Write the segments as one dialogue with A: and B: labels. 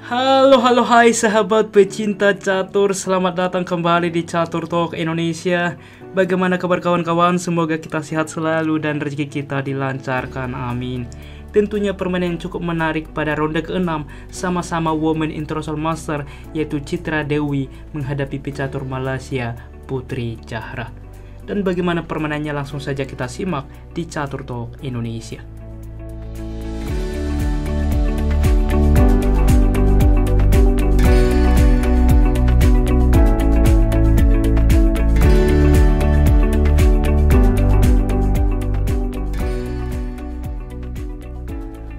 A: Halo hai sahabat pecinta catur, selamat datang kembali di Catur Talk Indonesia. Bagaimana kabar kawan-kawan? Semoga kita sehat selalu dan rezeki kita dilancarkan, amin. Tentunya permainan yang cukup menarik pada ronde ke-6 sama-sama Women International Master, yaitu Citra Dewi menghadapi pecatur Malaysia Putri Zahra. Dan bagaimana permainannya langsung saja kita simak di Catur Talk Indonesia.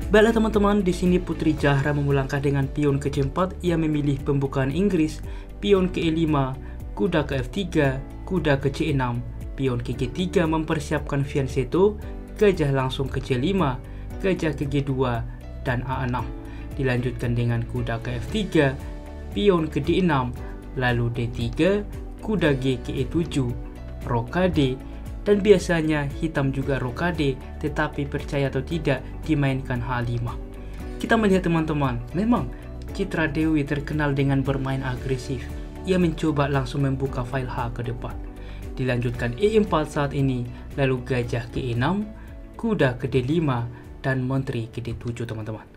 A: Baiklah teman-teman, di sini Putri Zahra memulangkah dengan pion ke C4. Ia memilih pembukaan Inggris, pion ke E5, kuda ke F3, kuda ke C6, pion ke G3 mempersiapkan fianchetto, gajah langsung ke C5, gajah ke G2, dan A6. Dilanjutkan dengan kuda ke F3, pion ke D6, lalu D3, kuda G ke E7, rokade. Dan biasanya hitam juga rokade, tetapi percaya atau tidak dimainkan H5. Kita melihat teman-teman, memang Citra Dewi terkenal dengan bermain agresif. Ia mencoba langsung membuka file H ke depan. Dilanjutkan E4 saat ini, lalu gajah ke E6, kuda ke D5, dan menteri ke D7 teman-teman.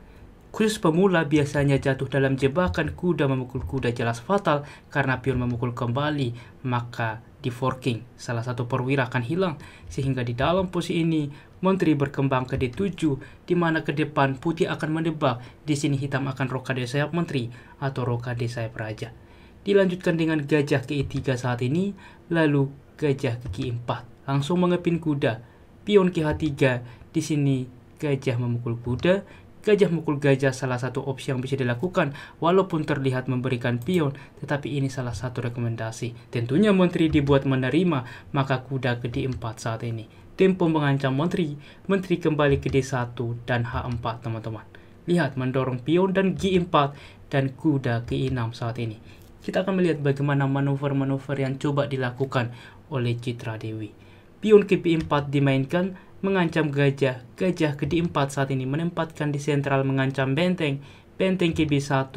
A: Khusus pemula biasanya jatuh dalam jebakan kuda memukul kuda jelas fatal karena pion memukul kembali, maka di forking salah satu perwira akan hilang, sehingga di dalam posisi ini menteri berkembang ke D7, di mana ke depan putih akan mendebak. Di sini hitam akan rokade sayap menteri atau rokade sayap raja. Dilanjutkan dengan gajah ke E3 saat ini, lalu gajah ke G4, langsung mengepin kuda, pion ke H3. Di sini gajah memukul kuda, gajah mukul gajah salah satu opsi yang bisa dilakukan, walaupun terlihat memberikan pion, tetapi ini salah satu rekomendasi. Tentunya menteri dibuat menerima, maka kuda ke D4 saat ini. Tempo mengancam menteri, menteri kembali ke D1 dan H4 teman-teman. Lihat mendorong pion dan G4 dan kuda ke E6 saat ini. Kita akan melihat bagaimana manuver-manuver yang coba dilakukan oleh Citra Dewi. Pion ke B4 dimainkan, mengancam gajah, gajah ke D4 saat ini menempatkan di sentral mengancam benteng, benteng ke B1,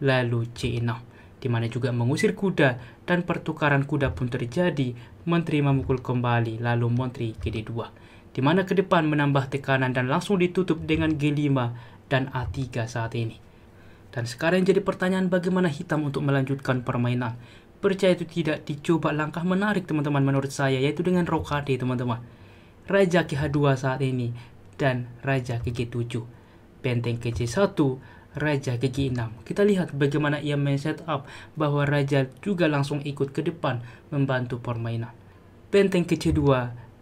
A: lalu C6, di mana juga mengusir kuda dan pertukaran kuda pun terjadi, menteri memukul kembali, lalu menteri ke D2, di mana ke depan menambah tekanan dan langsung ditutup dengan G5 dan A3 saat ini. Dan sekarang jadi pertanyaan, bagaimana hitam untuk melanjutkan permainan? Percaya itu tidak, dicoba langkah menarik teman-teman menurut saya, yaitu dengan rokade teman-teman. Raja ke H2 saat ini dan raja ke G7, benteng ke C1, raja ke G6. Kita lihat bagaimana ia men-setup bahwa raja juga langsung ikut ke depan membantu permainan. Benteng ke C2,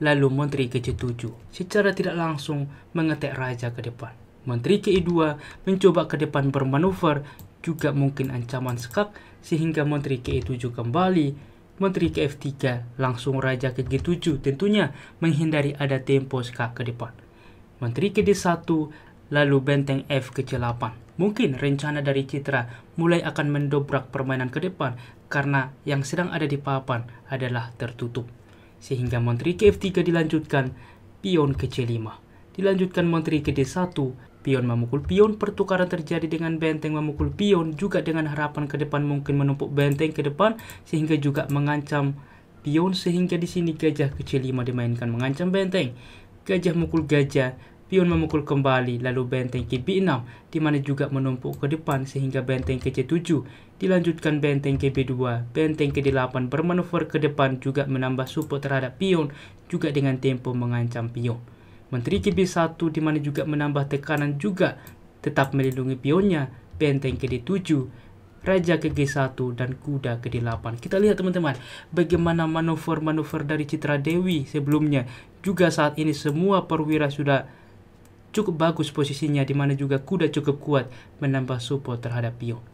A: lalu menteri ke C7, secara tidak langsung mengetek raja ke depan. Menteri ke E2 mencoba ke depan bermanuver, juga mungkin ancaman skak, sehingga menteri ke E7 kembali. Menteri ke F3, langsung raja ke G7, tentunya menghindari ada tempo skak ke depan. Menteri ke D1, lalu benteng F ke C8. Mungkin rencana dari Citra mulai akan mendobrak permainan ke depan, karena yang sedang ada di papan adalah tertutup. Sehingga menteri ke F3 dilanjutkan, pion ke C5. Dilanjutkan menteri ke D1, pion memukul pion, pertukaran terjadi dengan benteng memukul pion, juga dengan harapan ke depan mungkin menumpuk benteng ke depan, sehingga juga mengancam pion, sehingga di sini gajah ke C5 dimainkan mengancam benteng. Gajah mukul gajah, pion memukul kembali, lalu benteng ke B6, di mana juga menumpuk ke depan, sehingga benteng ke C7. Dilanjutkan benteng ke B2, benteng ke D8 bermanuver ke depan, juga menambah support terhadap pion, juga dengan tempo mengancam pion. Menteri ke B1, di mana juga menambah tekanan, juga tetap melindungi pionnya, benteng ke D7, raja ke G1, dan kuda ke D8. Kita lihat teman-teman bagaimana manuver-manuver dari Citra Dewi sebelumnya. Juga saat ini semua perwira sudah cukup bagus posisinya, di mana juga kuda cukup kuat menambah support terhadap pion.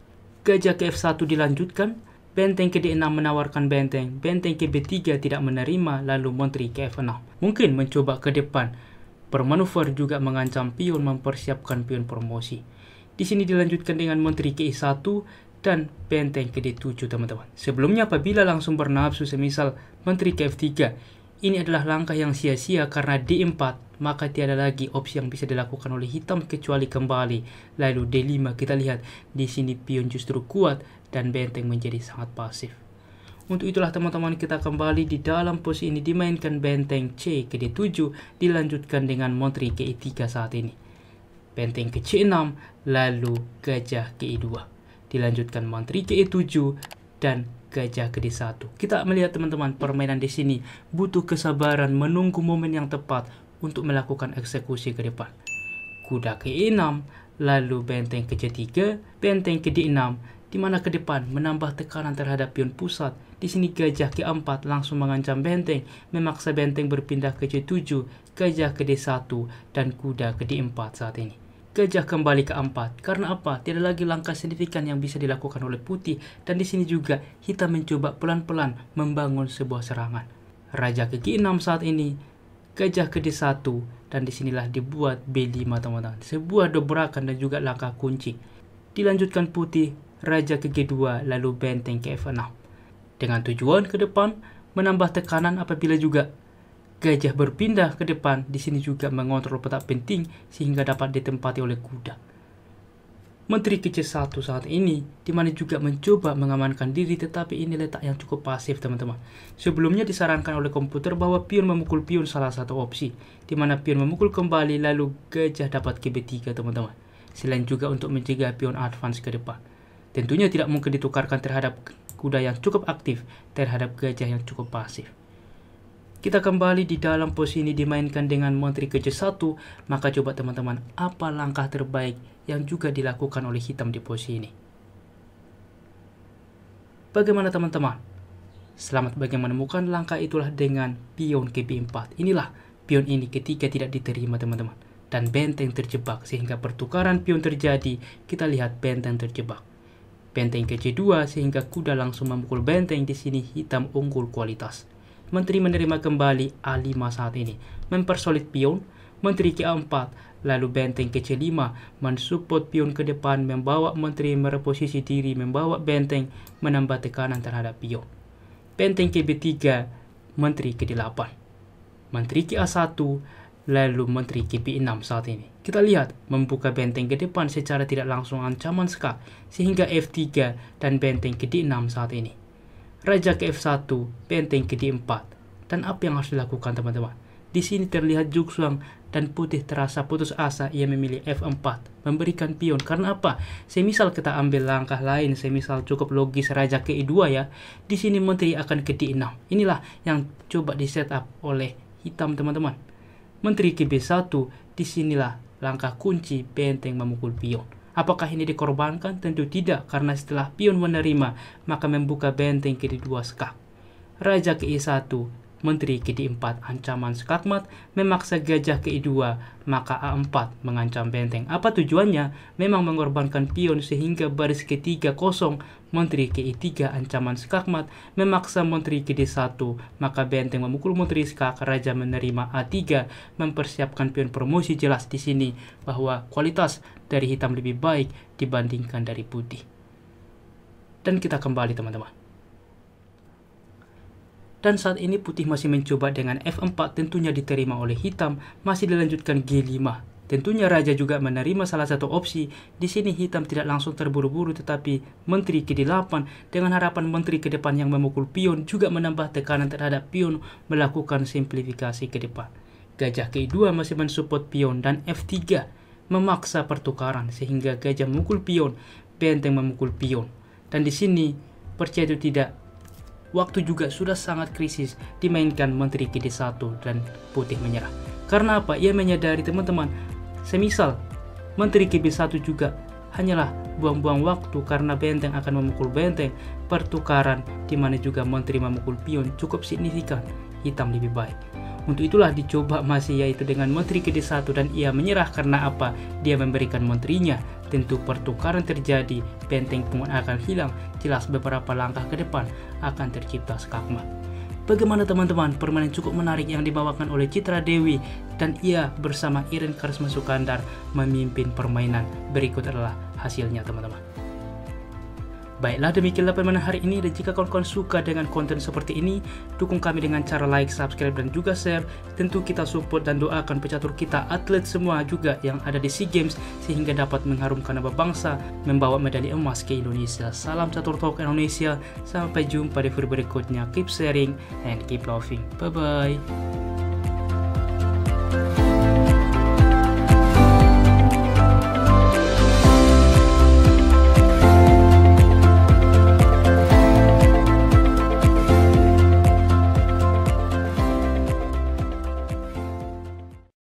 A: Gajah ke F1 dilanjutkan, benteng ke D6 menawarkan benteng, benteng ke B3 tidak menerima, lalu menteri ke F6. Mungkin mencoba ke depan, bermanuver juga mengancam pion, mempersiapkan pion promosi. Di sini dilanjutkan dengan menteri ke E1 dan benteng ke D7 teman-teman. Sebelumnya apabila langsung bernafsu semisal menteri ke F3, ini adalah langkah yang sia-sia karena D4 maka tiada lagi opsi yang bisa dilakukan oleh hitam kecuali kembali. Lalu D5 kita lihat di sini pion justru kuat dan benteng menjadi sangat pasif. Untuk itulah teman-teman, kita kembali di dalam posisi ini dimainkan benteng C ke D7, dilanjutkan dengan menteri ke E3 saat ini. Benteng ke C6, lalu gajah ke E2. Dilanjutkan menteri ke E7 dan gajah ke D1. Kita melihat teman-teman, permainan di sini butuh kesabaran menunggu momen yang tepat untuk melakukan eksekusi ke depan. Kuda ke E6, lalu benteng ke C3, benteng ke D6, di mana ke depan menambah tekanan terhadap pion pusat. Di sini gajah ke 4 langsung mengancam benteng, memaksa benteng berpindah ke C7, gajah ke D1, dan kuda ke D4 saat ini. Gajah kembali ke 4. Karena apa? Tidak lagi langkah signifikan yang bisa dilakukan oleh putih, dan di sini juga hitam mencoba pelan-pelan membangun sebuah serangan. Raja ke G6 saat ini, gajah ke D1, dan disinilah dibuat B5 teman-teman. Sebuah dobrakan dan juga langkah kunci. Dilanjutkan putih, raja ke G2, lalu benteng ke F6. Dengan tujuan ke depan menambah tekanan apabila juga gajah berpindah ke depan, di sini juga mengontrol petak penting sehingga dapat ditempati oleh kuda. Menteri ke C1 saat ini, di mana juga mencoba mengamankan diri, tetapi ini letak yang cukup pasif teman-teman. Sebelumnya disarankan oleh komputer bahwa pion memukul pion salah satu opsi, di mana pion memukul kembali lalu gajah dapat ke B3 teman-teman. Selain juga untuk mencegah pion advance ke depan. Tentunya tidak mungkin ditukarkan terhadap kuda yang cukup aktif terhadap gajah yang cukup pasif. Kita kembali di dalam posisi ini dimainkan dengan menteri ke C1, maka coba teman-teman, apa langkah terbaik yang juga dilakukan oleh hitam di posisi ini? Bagaimana teman-teman? Selamat bagi yang menemukan langkah itulah dengan pion ke B4. Inilah pion ini ketika tidak diterima teman-teman, dan benteng terjebak sehingga pertukaran pion terjadi. Kita lihat benteng terjebak. Benteng ke C2 sehingga kuda langsung memukul benteng. Di sini hitam unggul kualitas. Menteri menerima kembali A5 saat ini, mempersolid pion. Menteri ke A4, lalu benteng ke C5, mensupport pion ke depan, membawa menteri mereposisi diri, membawa benteng, menambah tekanan terhadap pion. Benteng ke B3, menteri ke D8, menteri ke A1, lalu menteri ke B6 saat ini. Kita lihat membuka benteng ke depan secara tidak langsung ancaman skak, sehingga F3 dan benteng ke D6 saat ini. Raja ke F1, benteng ke D4. Dan apa yang harus dilakukan teman-teman? Di sini terlihat Zugzwang dan putih terasa putus asa. Ia memilih F4, memberikan pion. Karena apa? Semisal kita ambil langkah lain, semisal cukup logis raja ke E2 ya. Di sini menteri akan ke D6. Inilah yang coba di setup oleh hitam teman-teman. Menteri ke B1, disinilah langkah kunci benteng memukul pion. Apakah ini dikorbankan? Tentu tidak, karena setelah pion menerima, maka membuka benteng ke D2 skak. Raja ke E1, menteri ke D4, ancaman skakmat, memaksa gajah ke E2, maka A4 mengancam benteng. Apa tujuannya? Memang mengorbankan pion sehingga baris ke-3 kosong, menteri ke E3, ancaman skakmat, memaksa menteri ke D1, maka benteng memukul menteri skak, raja menerima A3, mempersiapkan pion promosi. Jelas di sini bahwa kualitas dari hitam lebih baik dibandingkan dari putih. Dan kita kembali teman-teman. Dan saat ini putih masih mencoba dengan F4, tentunya diterima oleh hitam, masih dilanjutkan G5. Tentunya raja juga menerima salah satu opsi. Di sini hitam tidak langsung terburu-buru, tetapi menteri ke D8 dengan harapan menteri ke depan yang memukul pion juga menambah tekanan terhadap pion, melakukan simplifikasi ke depan. Gajah ke E2 masih mensupport pion dan F3 memaksa pertukaran sehingga gajah memukul pion, benteng memukul pion. Dan di sini percaya atau tidak, waktu juga sudah sangat krisis, dimainkan menteri ke D1 dan putih menyerah. Karena apa? Ia menyadari teman-teman, semisal menteri ke B1 juga hanyalah buang-buang waktu karena benteng akan memukul benteng. Pertukaran di mana juga menteri memukul pion cukup signifikan, hitam lebih baik. Untuk itulah dicoba masih yaitu dengan menteri ke D1 dan ia menyerah. Karena apa? Dia memberikan menterinya. Tentu pertukaran terjadi, benteng pun akan hilang. Jelas beberapa langkah ke depan akan tercipta skakmat. Bagaimana teman-teman? Permainan cukup menarik yang dibawakan oleh Citra Dewi dan ia bersama Iren Karisma Sukandar memimpin permainan. Berikut adalah hasilnya teman-teman. Baiklah, demikianlah permainan hari ini, dan jika kawan-kawan suka dengan konten seperti ini, dukung kami dengan cara like, subscribe, dan juga share. Tentu kita support dan doakan pecatur kita, atlet semua juga yang ada di SEA Games, sehingga dapat mengharumkan nama bangsa, membawa medali emas ke Indonesia. Salam Catur Talk Indonesia, sampai jumpa di video berikutnya. Keep sharing and keep loving. Bye-bye.